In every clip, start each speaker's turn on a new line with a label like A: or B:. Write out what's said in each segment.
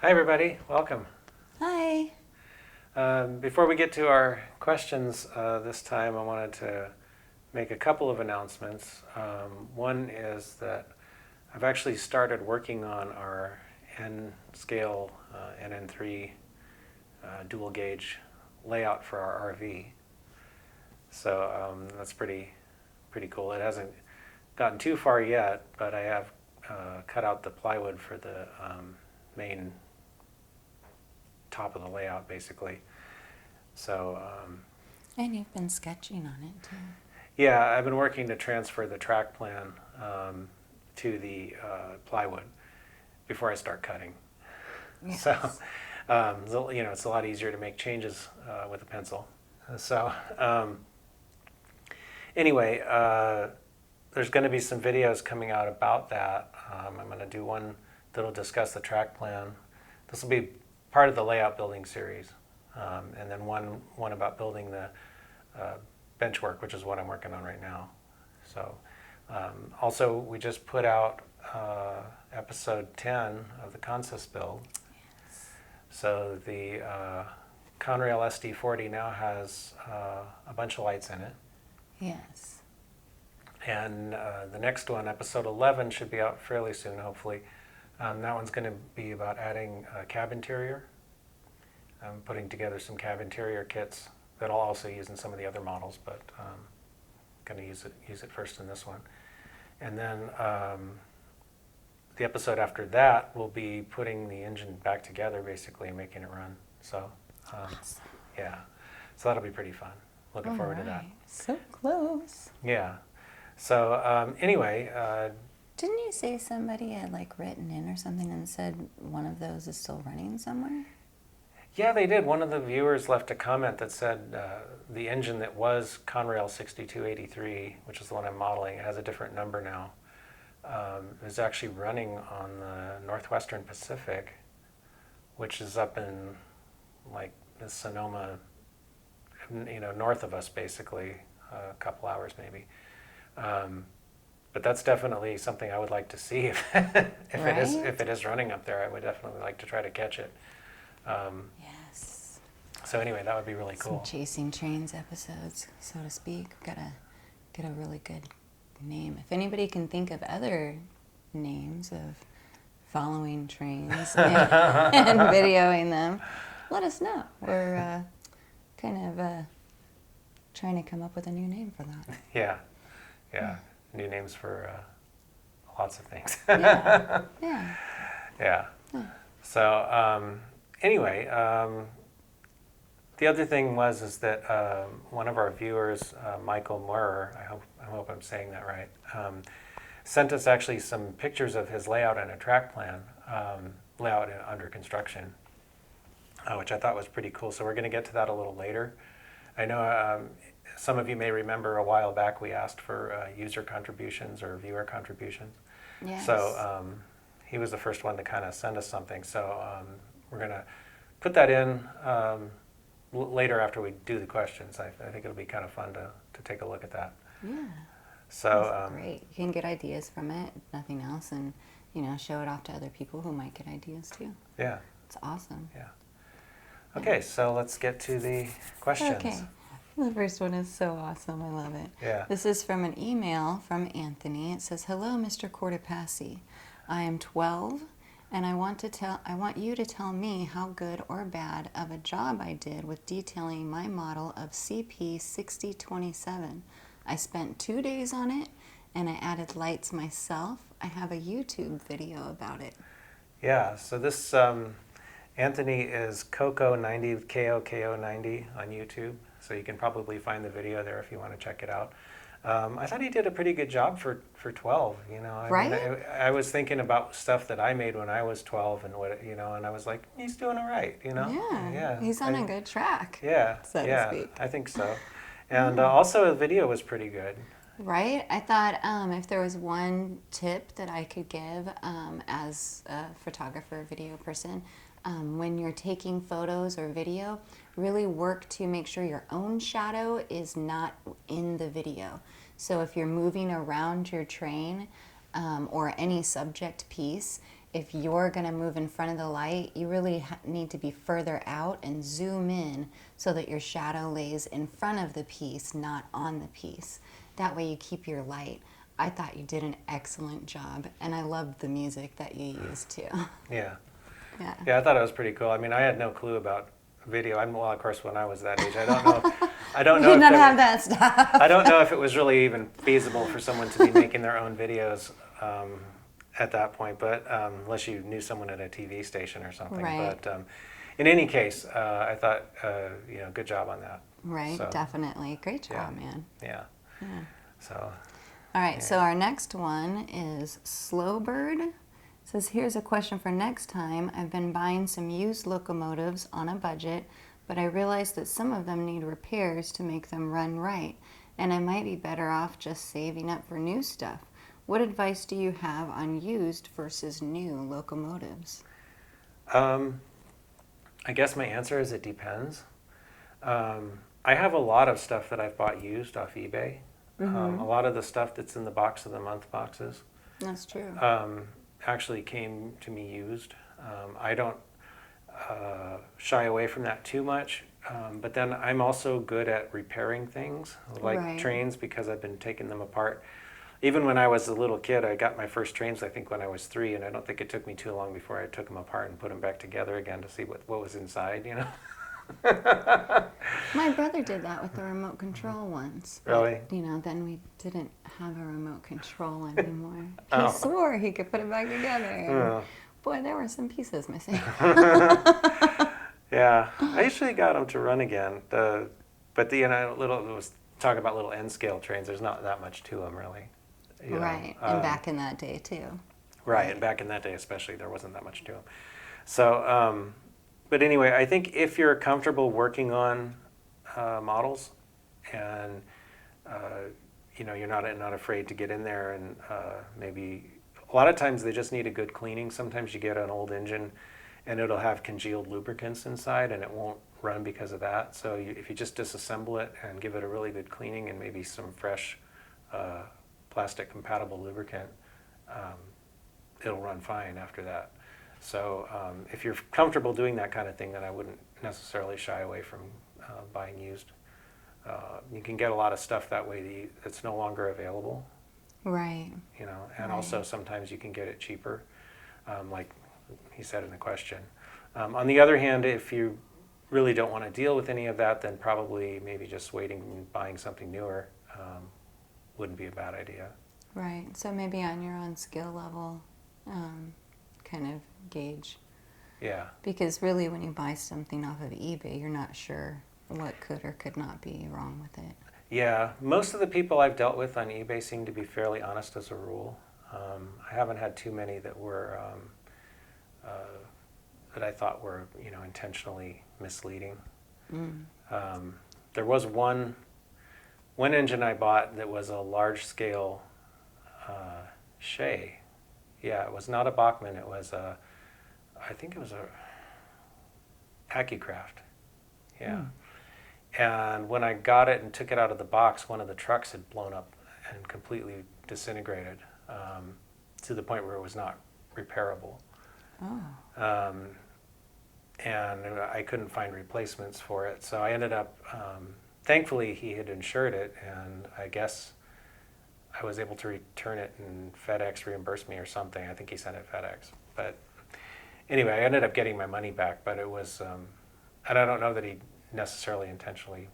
A: Hi everybody, welcome.
B: Hi.
A: Before we get to our questions this time, I wanted to make a couple of announcements. One is that I've actually started working on our N-scale NN3 dual gauge layout for our RV. So that's pretty cool. It hasn't gotten too far yet, but I have cut out the plywood for the main top of the layout, basically. So.
B: And you've been sketching on it too.
A: Yeah, I've been working to transfer the track plan to the plywood before I start cutting.
B: Yes.
A: So, it's a lot easier to make changes with a pencil. So, anyway, there's going to be some videos coming out about that. I'm going to do one that'll discuss the track plan. This will be part of the layout building series, and then one about building the bench work, which is what I'm working on right now. So, also we just put out episode 10 of the consist build.
B: Yes.
A: So the Conrail SD40 now has a bunch of lights in it.
B: Yes.
A: And the next one, episode 11, should be out fairly soon, hopefully. That one's going to be about adding a cab interior. I'm putting together some cab interior kits that I'll also use in some of the other models, but going to use it first in this one. And then the episode after that will be putting the engine back together, basically, and making it run. So,
B: Awesome.
A: yeah. So that'll be pretty fun. Looking forward to that.
B: So close.
A: Yeah. So anyway.
B: Didn't you say somebody had written in or something and said one of those is still running somewhere?
A: Yeah, they did. One of the viewers left a comment that said the engine that was Conrail 6283, which is the one I'm modeling, it has a different number now, is actually running on the Northwestern Pacific, which is up in the Sonoma, north of us, basically, a couple hours maybe. But that's definitely something I would like to see if it is running up there. I would definitely like to try to catch it.
B: Yes.
A: So anyway, that would be really cool.
B: Some chasing trains episodes, so to speak. Gotta get a really good name. If anybody can think of other names of following trains and videoing them, let us know. We're kind of trying to come up with a new name for that.
A: Yeah. New names for lots of things.
B: Yeah.
A: Yeah. So anyway, the other thing is that one of our viewers, Michael Maurer, I hope I'm saying that right, sent us actually some pictures of his layout and a track plan, layout under construction, which I thought was pretty cool. So we're going to get to that a little later. I know some of you may remember a while back we asked for user contributions or viewer contributions.
B: Yes.
A: So he was the first one to kind of send us something. So we're going to put that in later after we do the questions. I think it'll be kind of fun to take a look at that.
B: Yeah.
A: So
B: that's great. You can get ideas from it, if nothing else, and show it off to other people who might get ideas too.
A: Yeah.
B: It's awesome.
A: Yeah. Okay, so let's get to the questions.
B: Okay. The first one is so awesome. I love it.
A: Yeah.
B: This is from an email from Anthony. It says, "Hello, Mr. Cortopassi. I am 12, and I want you to tell me how good or bad of a job I did with detailing my model of CP6027. I spent 2 days on it, and I added lights myself. I have a YouTube video about it."
A: Yeah. So this Anthony is Coco90, KOKO90 on YouTube. So you can probably find the video there if you want to check it out. I thought he did a pretty good job for 12.
B: Right?
A: I was thinking about stuff that I made when I was 12, and and I was like, he's doing all right.
B: Yeah. He's on a good track.
A: Yeah.
B: So to speak.
A: I think so. And also the video was pretty good.
B: Right? I thought if there was one tip that I could give as a photographer, video person, when you're taking photos or video, really work to make sure your own shadow is not in the video. So if you're moving around your train or any subject piece, if you're going to move in front of the light, you really need to be further out and zoom in so that your shadow lays in front of the piece, not on the piece. That way you keep your light. I thought you did an excellent job, and I loved the music that you used too.
A: Yeah.
B: Yeah.
A: Yeah, I thought it was pretty cool. I mean, I had no clue about video. Well, of course, when I was that age, I don't know. I don't know.
B: You did not
A: if
B: have that stuff.
A: I don't know if it was really even feasible for someone to be making their own videos at that point, but unless you knew someone at a TV station or something.
B: Right.
A: But in any case, I thought, good job on that.
B: Right,
A: So,
B: definitely. Great job,
A: yeah.
B: man.
A: Yeah.
B: Yeah.
A: So.
B: All right,
A: Yeah.
B: so our next one is Slowbird. It says, here's a question for next time. I've been buying some used locomotives on a budget, but I realized that some of them need repairs to make them run right, and I might be better off just saving up for new stuff. What advice do you have on used versus new locomotives?
A: I guess my answer is it depends. I have a lot of stuff that I've bought used off eBay. A lot of the stuff that's in the box of the month boxes
B: That's true.
A: actually came to me used. I don't shy away from that too much, but then I'm also good at repairing things like
B: Right.
A: trains because I've been taking them apart. Even when I was a little kid, I got my first trains, I think, when I was 3, and I don't think it took me too long before I took them apart and put them back together again to see what was inside, you know?
B: My brother did that with the remote control once. But,
A: Really?
B: then we didn't have a remote control anymore. He
A: Oh.
B: swore he could put it back together. And
A: Oh.
B: boy, there were some pieces missing.
A: Yeah, I usually got them to run again. But talk about little N scale trains. There's not that much to them, really. You know,
B: Right, and back in that day too.
A: Right, and back in that day especially, there wasn't that much to them. So, but anyway, I think if you're comfortable working on models, and you're not afraid to get in there, and maybe a lot of times they just need a good cleaning. Sometimes you get an old engine, and it'll have congealed lubricants inside, and it won't run because of that. So if you just disassemble it and give it a really good cleaning and maybe some fresh plastic compatible lubricant, it'll run fine after that. So if you're comfortable doing that kind of thing, then I wouldn't necessarily shy away from buying used. You can get a lot of stuff that way that's no longer available,
B: Right.
A: and
B: Right.
A: also sometimes you can get it cheaper, like he said in the question. On the other hand, if you really don't want to deal with any of that, then probably maybe just waiting and buying something newer wouldn't be a bad idea.
B: Right. So maybe on your own skill level, kind of gauge.
A: Yeah.
B: Because really when you buy something off of eBay, you're not sure what could or could not be wrong with it.
A: Yeah, most of the people I've dealt with on eBay seem to be fairly honest as a rule. I haven't had too many that were that I thought were intentionally misleading. There was one engine I bought that was a large scale Shay. Yeah, it was not a Bachmann. It was I think it was a Accucraft. Yeah. And when I got it and took it out of the box, one of the trucks had blown up and completely disintegrated to the point where it was not repairable.
B: Oh.
A: And I couldn't find replacements for it. So I ended up, thankfully he had insured it, and I guess I was able to return it and FedEx reimbursed me or something. I think he sent it FedEx. But anyway, I ended up getting my money back, but it was, and I don't know that he necessarily intentionally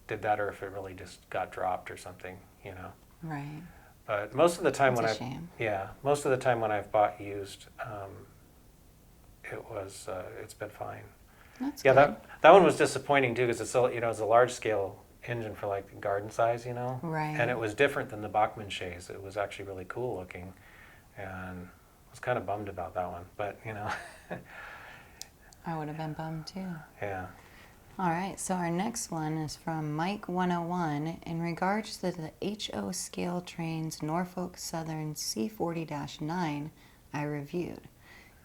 A: did that or if it really just got dropped or something,
B: Right.
A: But most of the time
B: That's a shame.
A: most of the time when I've bought used, it's been fine.
B: That's
A: Yeah,
B: good.
A: that one was disappointing too because it's a large scale engine for like garden size,
B: Right.
A: and it was different than the Bachmann Shays. It was actually really cool looking, and I was kind of bummed about that one. But
B: I would have been bummed too.
A: yeah.
B: All right, so our next one is from Mike101 in regards to the HO ScaleTrains Norfolk Southern C40-9 I reviewed.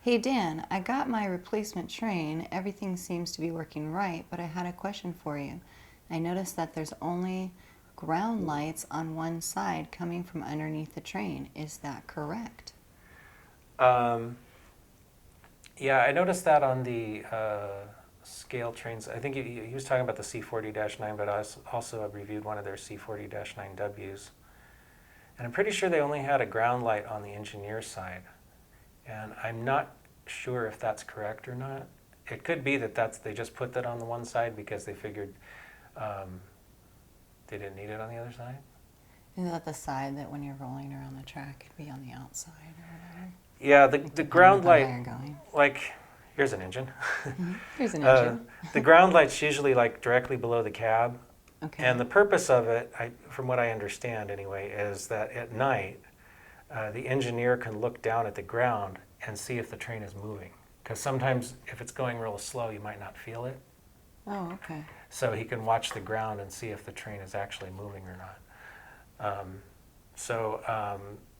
B: Hey Dan, I got my replacement train. Everything seems to be working right, but I had a question for you. I noticed that there's only ground lights on one side coming from underneath the train. Is that correct?
A: Yeah, I noticed that on the ScaleTrains. I think he was talking about the C40-9, but I also have reviewed one of their C40-9Ws. And I'm pretty sure they only had a ground light on the engineer side. And I'm not sure if that's correct or not. It could be that they just put that on the one side because they figured they didn't need it on the other side.
B: Is that the side that when you're rolling around the track, it'd be on the outside or whatever?
A: Yeah, the ground
B: Depending
A: light,
B: on how you're going.
A: like, here's an engine.
B: Here's an engine.
A: The ground light's usually like directly below the cab.
B: Okay.
A: And the purpose of it, from what I understand anyway, is that at night, the engineer can look down at the ground and see if the train is moving. Because sometimes if it's going real slow, you might not feel it.
B: Oh, okay.
A: So he can watch the ground and see if the train is actually moving or not.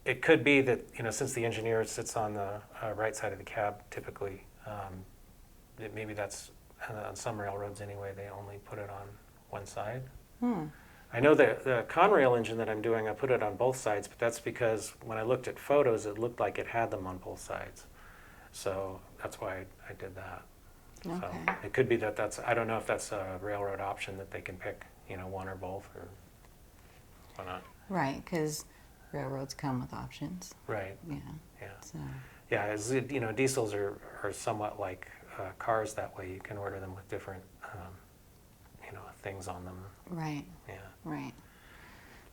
A: It could be that, since the engineer sits on the right side of the cab typically, that maybe that's, on some railroads anyway, they only put it on one side. I know that the Conrail engine that I'm doing, I put it on both sides, but that's because when I looked at photos, it looked like it had them on both sides. So that's why I did that.
B: Okay.
A: So it could be I don't know if that's a railroad option that they can pick, one or both, or whatnot.
B: Right, because railroads come with options.
A: Right.
B: Yeah.
A: Yeah.
B: So.
A: Yeah, diesels are somewhat like cars that way. You can order them with different, things on them.
B: Right.
A: Yeah.
B: Right.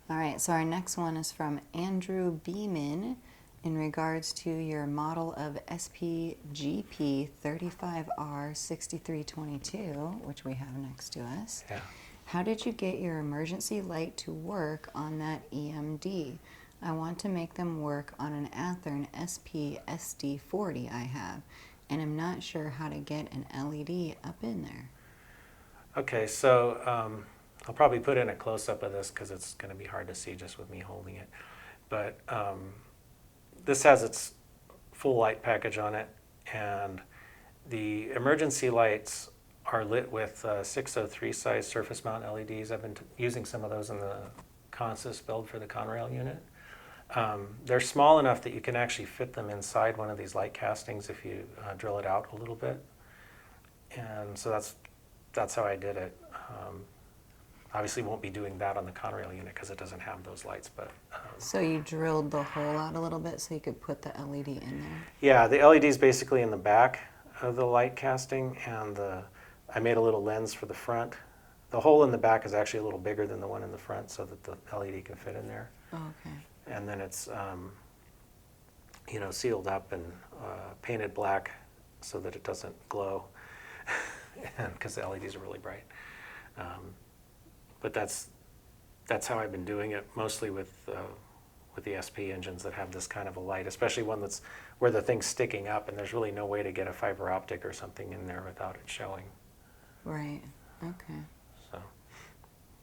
B: All right, so our next one is from Andrew Beeman in regards to your model of SPGP35R 6322, which we have next to us.
A: Yeah.
B: How did you get your emergency light to work on that EMD? I want to make them work on an Athearn SP SD40 I have, and I'm not sure how to get an LED up in there.
A: Okay, so I'll probably put in a close-up of this because it's going to be hard to see just with me holding it. But this has its full light package on it, and the emergency lights are lit with 603 size surface mount LEDs. I've been using some of those in the Consys build for the Conrail unit. They're small enough that you can actually fit them inside one of these light castings if you drill it out a little bit. And so that's how I did it. Obviously won't be doing that on the Conrail unit because it doesn't have those lights. But
B: So you drilled the hole out a little bit so you could put the LED in there?
A: yeah, the LED is basically in the back of the light casting, and I made a little lens for the front. The hole in the back is actually a little bigger than the one in the front so that the LED can fit in there.
B: Oh, okay.
A: And then it's sealed up and painted black so that it doesn't glow, because the LEDs are really bright. But that's how I've been doing it, mostly with the SP engines that have this kind of a light, especially one that's where the thing's sticking up and there's really no way to get a fiber optic or something in there without it showing.
B: Right. Okay.
A: So.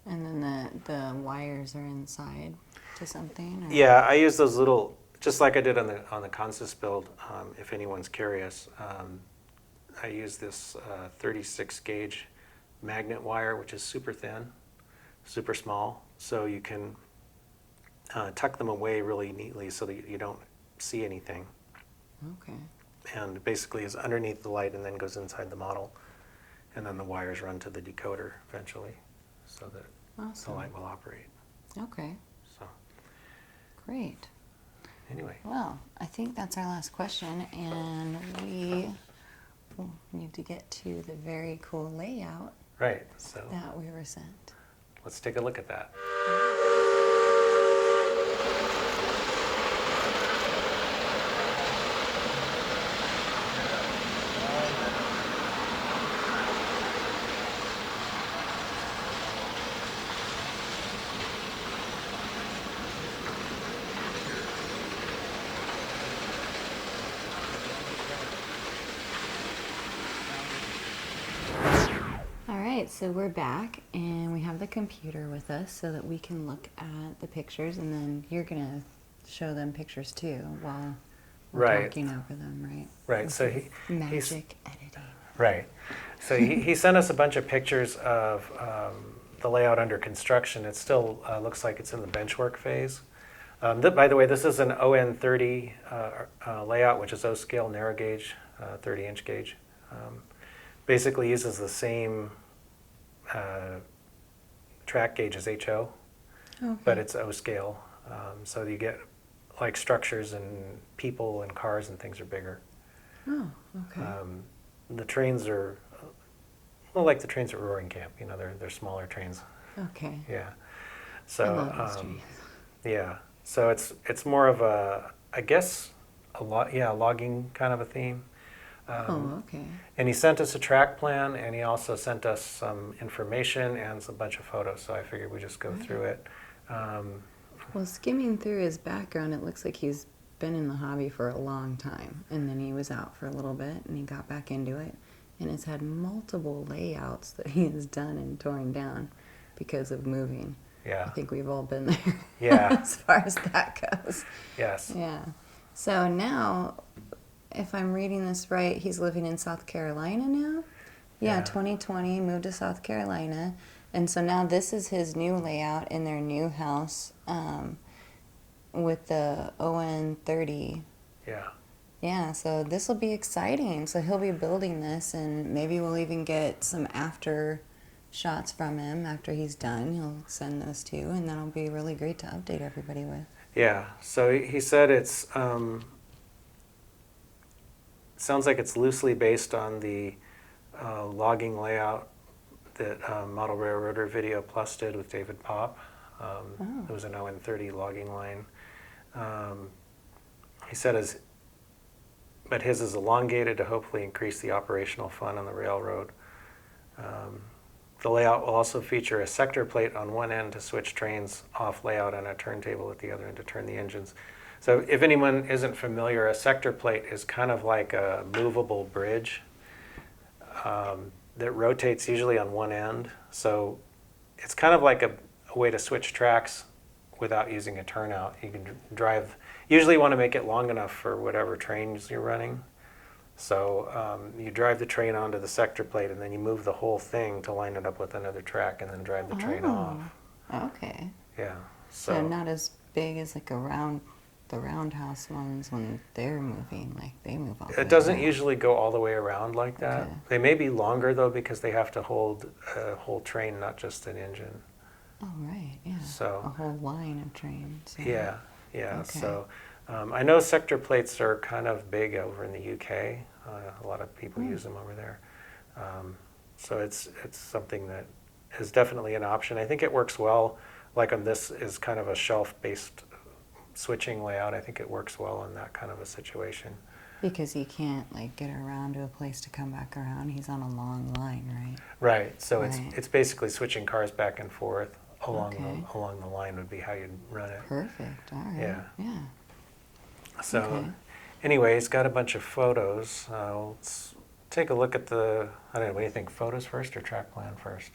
B: And then the wires are inside to something? Or?
A: Yeah, I use those little, just like I did on the Consys build. If anyone's curious, I use this 36 gauge magnet wire, which is super thin, super small, so you can tuck them away really neatly so that you don't see anything.
B: Okay.
A: And basically is underneath the light and then goes inside the model, and then the wires run to the decoder eventually so that
B: Awesome.
A: the light will operate.
B: Okay.
A: So
B: Great.
A: anyway.
B: Well, I think that's our last question, and we need to get to the very cool layout
A: Right, so
B: that we were sent.
A: let's take a look at that.
B: So we're back, and we have the computer with us so that we can look at the pictures, and then you're going to show them pictures too while we're
A: Right.
B: talking over them, right?
A: Right, so
B: Magic editing.
A: Right. So he sent us a bunch of pictures of the layout under construction. It still looks like it's in the benchwork phase. By the way, this is an ON30 layout, which is O-scale narrow gauge 30-inch gauge. Basically uses the same track gauge as HO,
B: Okay.
A: but it's O scale. So you get like structures and people and cars and things are bigger.
B: Oh, okay.
A: The trains are, well, like the trains at Roaring Camp, you know, they're smaller trains.
B: Okay.
A: Yeah.
B: I
A: So,
B: love those trains.
A: yeah. So it's more of a, I guess, logging kind of a theme.
B: Oh, okay.
A: And he sent us a track plan, and he also sent us some information and a bunch of photos. So I figured we'd just go through it.
B: Well, skimming through his background, it looks like he's been in the hobby for a long time. And then he was out for a little bit, and he got back into it. And has had multiple layouts that he has done and torn down because of moving.
A: Yeah.
B: I think we've all been there.
A: Yeah.
B: As far as that goes.
A: Yes.
B: Yeah. So now, if I'm reading this right, he's living in South Carolina now? Yeah,
A: Yeah.
B: 2020, moved to South Carolina. And so now this is his new layout in their new house with the ON30.
A: Yeah.
B: Yeah, so this will be exciting. So he'll be building this, and maybe we'll even get some after shots from him after he's done. He'll send those to you, and that'll be really great to update everybody with.
A: Yeah. So he said it's sounds like it's loosely based on the logging layout that Model Railroader Video Plus did with David Popp. It was an ON30 logging line. He said but his is elongated to hopefully increase the operational fun on the railroad. The layout will also feature a sector plate on one end to switch trains off layout and a turntable at the other end to turn the engines. So if anyone isn't familiar, a sector plate is kind of like a movable bridge that rotates usually on one end. So it's kind of like a way to switch tracks without using a turnout. You can drive, usually you want to make it long enough for whatever trains you're running. So you drive the train onto the sector plate and then you move the whole thing to line it up with another track and then drive the train off.
B: Okay.
A: Yeah.
B: So not as big as like the roundhouse ones when they're moving, like they move all the way
A: It doesn't
B: around.
A: usually go all the way around like that.
B: Okay.
A: They may be longer though because they have to hold a whole train, not just an engine.
B: Oh, right, yeah.
A: So-
B: a whole line of trains.
A: Yeah, yeah.
B: Okay.
A: So I know sector plates are kind of big over in the UK. A lot of people use them over there. So it's something that is definitely an option. I think it works well. Like on this is kind of a shelf-based switching layout. I think it works well in that kind of a situation.
B: Because he can't like get around to a place to come back around. He's on a long line, right?
A: Right. So
B: Right.
A: it's basically switching cars back and forth along
B: Okay.
A: along the line would be how you'd run it.
B: Perfect. All right.
A: Yeah.
B: Yeah.
A: So
B: Okay.
A: anyway, he's got a bunch of photos. Let's take a look at the, I don't know, what do you think, photos first or track plan first?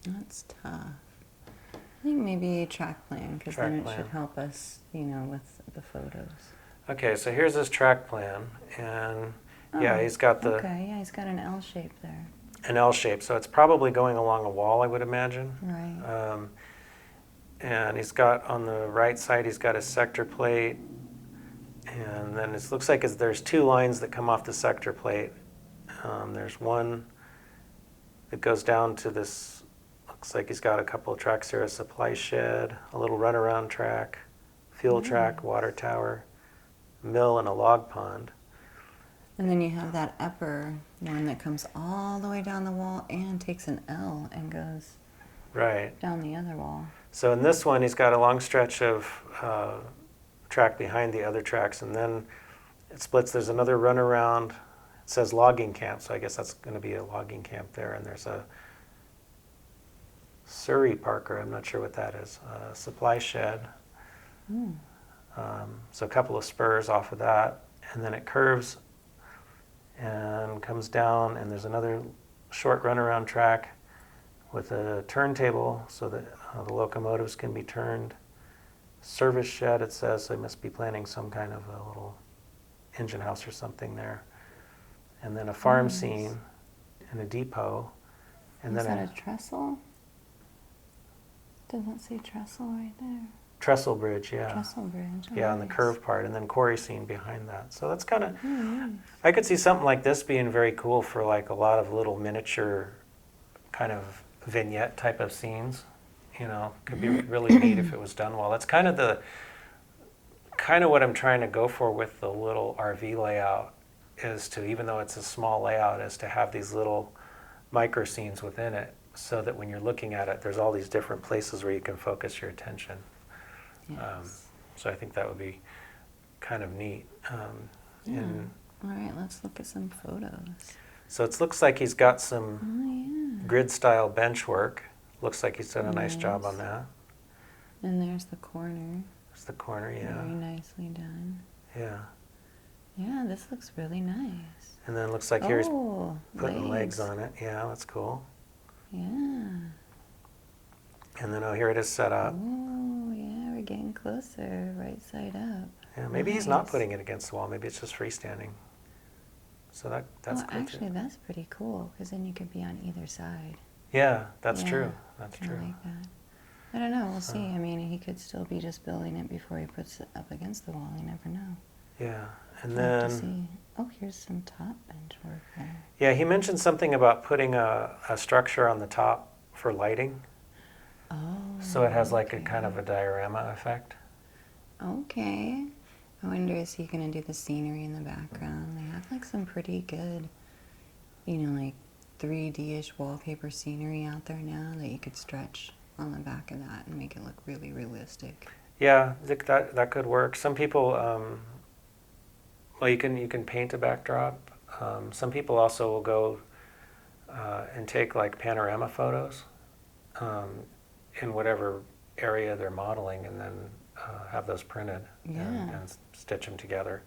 B: That's tough. I think maybe track plan, because
A: Track
B: then it
A: plan.
B: should help us, with the photos.
A: Okay, so here's his track plan. And yeah,
B: Oh,
A: he's got
B: Okay, yeah, he's got an L shape there.
A: an L shape. So it's probably going along a wall, I would imagine.
B: Right.
A: And he's got on the right side, he's got a sector plate. And then it looks like there's two lines that come off the sector plate. There's one that goes down to this, looks like he's got a couple of tracks here, a supply shed, a little runaround track, fuel track, water tower, mill, and a log pond.
B: And then you have that upper one that comes all the way down the wall and takes an L and goes
A: Right.
B: down the other wall.
A: So in this one, he's got a long stretch of track behind the other tracks, and then it splits. There's another runaround. It says logging camp, so I guess that's going to be a logging camp there. And there's a Surrey Parker, I'm not sure what that is, supply shed. So a couple of spurs off of that, and then it curves and comes down, and there's another short runaround track with a turntable so that the locomotives can be turned. Service shed, it says, so they must be planning some kind of a little engine house or something there. And then a farm scene and a depot. And
B: Is
A: then
B: that a trestle? Doesn't say trestle right there.
A: Trestle Bridge, yeah.
B: Trestle Bridge. Oh,
A: Yeah, on the
B: nice.
A: curve part, and then quarry scene behind that. So that's kind of,
B: Nice.
A: I could see something like this being very cool for like a lot of little miniature kind of vignette type of scenes. You know, could be really neat if it was done well. That's kind of what I'm trying to go for with the little RV layout is to, even though it's a small layout, is to have these little micro scenes within it so that when you're looking at it, there's all these different places where you can focus your attention.
B: Yes.
A: So I think that would be kind of neat.
B: Yeah. All right, let's look at some photos.
A: So it looks like he's got some
B: Oh, yeah.
A: grid style bench work. Looks like he's done a nice job
B: Nice.
A: on that.
B: And there's the corner.
A: There's the corner, yeah.
B: Very nicely done.
A: Yeah.
B: Yeah, this looks really nice.
A: And then it looks like here he's
B: Oh,
A: putting legs on it. Yeah, that's cool.
B: Yeah.
A: And then, oh, here it is set up.
B: Oh, yeah, we're getting closer. Right side up.
A: Yeah, maybe he's not
B: Nice.
A: putting it against the wall. Maybe it's just freestanding. So that's cool
B: Actually,
A: too.
B: that's pretty cool because then you could be on either side.
A: Yeah, that's
B: Yeah,
A: true. That's
B: I
A: true.
B: like that. I don't know. We'll see. I mean, he could still be just building it before he puts it up against the wall. You never know.
A: Yeah, and
B: We'll have to
A: then
B: see. Oh, here's some top bench work there.
A: yeah, he mentioned something about putting a structure on the top for lighting,
B: Oh.
A: so it has like a
B: okay.
A: kind of a diorama effect.
B: Okay. I wonder, is he going to do the scenery in the background? They have like some pretty good, like 3D-ish wallpaper scenery out there now that you could stretch on the back of that and make it look really realistic.
A: Yeah, that could work. Some people, well, you can paint a backdrop. Some people also will go and take like panorama photos in whatever area they're modeling, and then have those printed
B: Yeah.
A: and stitch them together.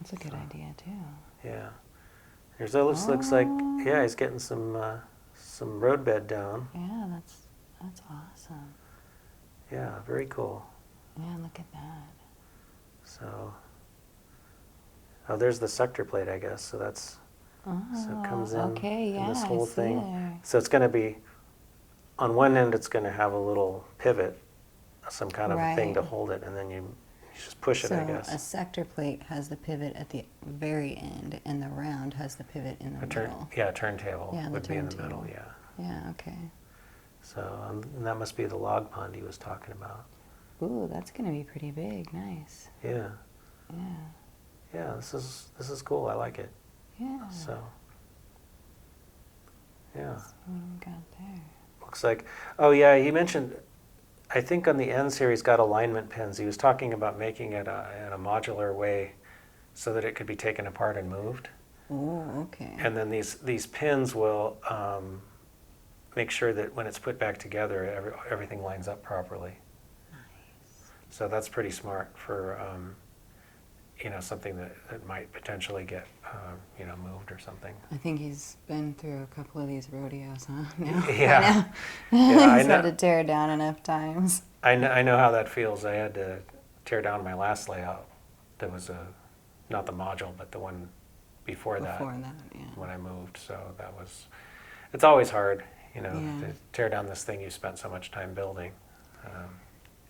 B: That's a good idea too.
A: Yeah. Looks like, yeah, he's getting some roadbed down.
B: Yeah, that's awesome.
A: Yeah, very cool.
B: Yeah, look at that.
A: So, oh, there's the sector plate, I guess. So that's
B: Oh,
A: so it comes in
B: okay, yeah,
A: this
B: I
A: whole
B: see
A: thing.
B: there.
A: So it's going to be, on one end, it's going to have a little pivot, some kind of a thing to
B: Right.
A: hold it, and then you just push it,
B: So
A: I guess.
B: a sector plate has the pivot at the very end, and the round has the pivot in the middle.
A: Yeah, a turntable
B: Yeah, the
A: would be in the middle,
B: turntable.
A: yeah.
B: Yeah, okay.
A: So and that must be the log pond he was talking about.
B: Ooh, that's going to be pretty big. Nice.
A: Yeah,
B: Yeah.
A: yeah. This is cool. I like it.
B: Yeah.
A: So, yeah.
B: Let's see what we got there.
A: Looks like, oh yeah, he mentioned, I think on the ends here he's got alignment pins. He was talking about making it in a modular way so that it could be taken apart and moved.
B: Oh, okay.
A: And then these pins will make sure that when it's put back together, everything lines up properly.
B: Nice.
A: So that's pretty smart for something that might potentially get moved or something.
B: I think he's been through a couple of these rodeos, huh? Now,
A: Yeah.
B: By
A: Yeah,
B: now.
A: I
B: He's
A: know.
B: had to tear it down enough times.
A: I know how that feels. I had to tear down my last layout. That was not the module, but the one before that
B: Yeah.
A: when I moved. So it's always hard,
B: Yeah.
A: to tear down this thing you spent so much time building.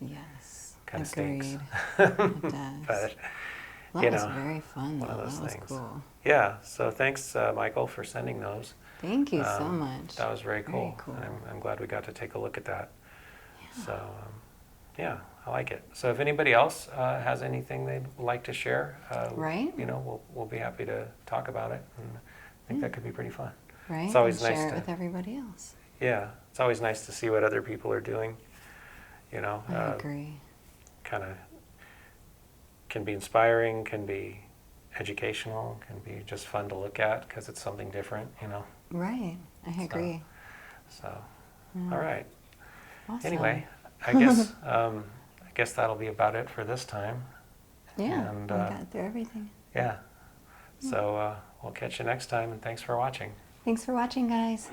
B: Yes.
A: Kind of
B: Agreed.
A: stinks.
B: It does.
A: But
B: That was very fun, though.
A: one of those
B: That was
A: things.
B: cool.
A: Yeah. So thanks, Michael, for sending those.
B: Thank you so much.
A: That was very cool.
B: Very cool.
A: I'm glad we got to take a look at that. So, yeah, I like it. So if anybody else has anything they'd like to share,
B: Right.
A: we'll be happy to talk about it. And I think that could be pretty fun.
B: Right?
A: It's always
B: and
A: nice
B: share
A: to-
B: it with everybody else.
A: Yeah, it's always nice to see what other people are doing.
B: I agree.
A: Kind of can be inspiring, can be educational, can be just fun to look at because it's something different.
B: Right. I agree.
A: So,
B: Yeah.
A: all right.
B: Awesome.
A: Anyway, I guess that'll be about it for this time.
B: Yeah.
A: and,
B: we got through everything.
A: Yeah. So we'll catch you next time, and thanks for watching.
B: Thanks for watching, guys.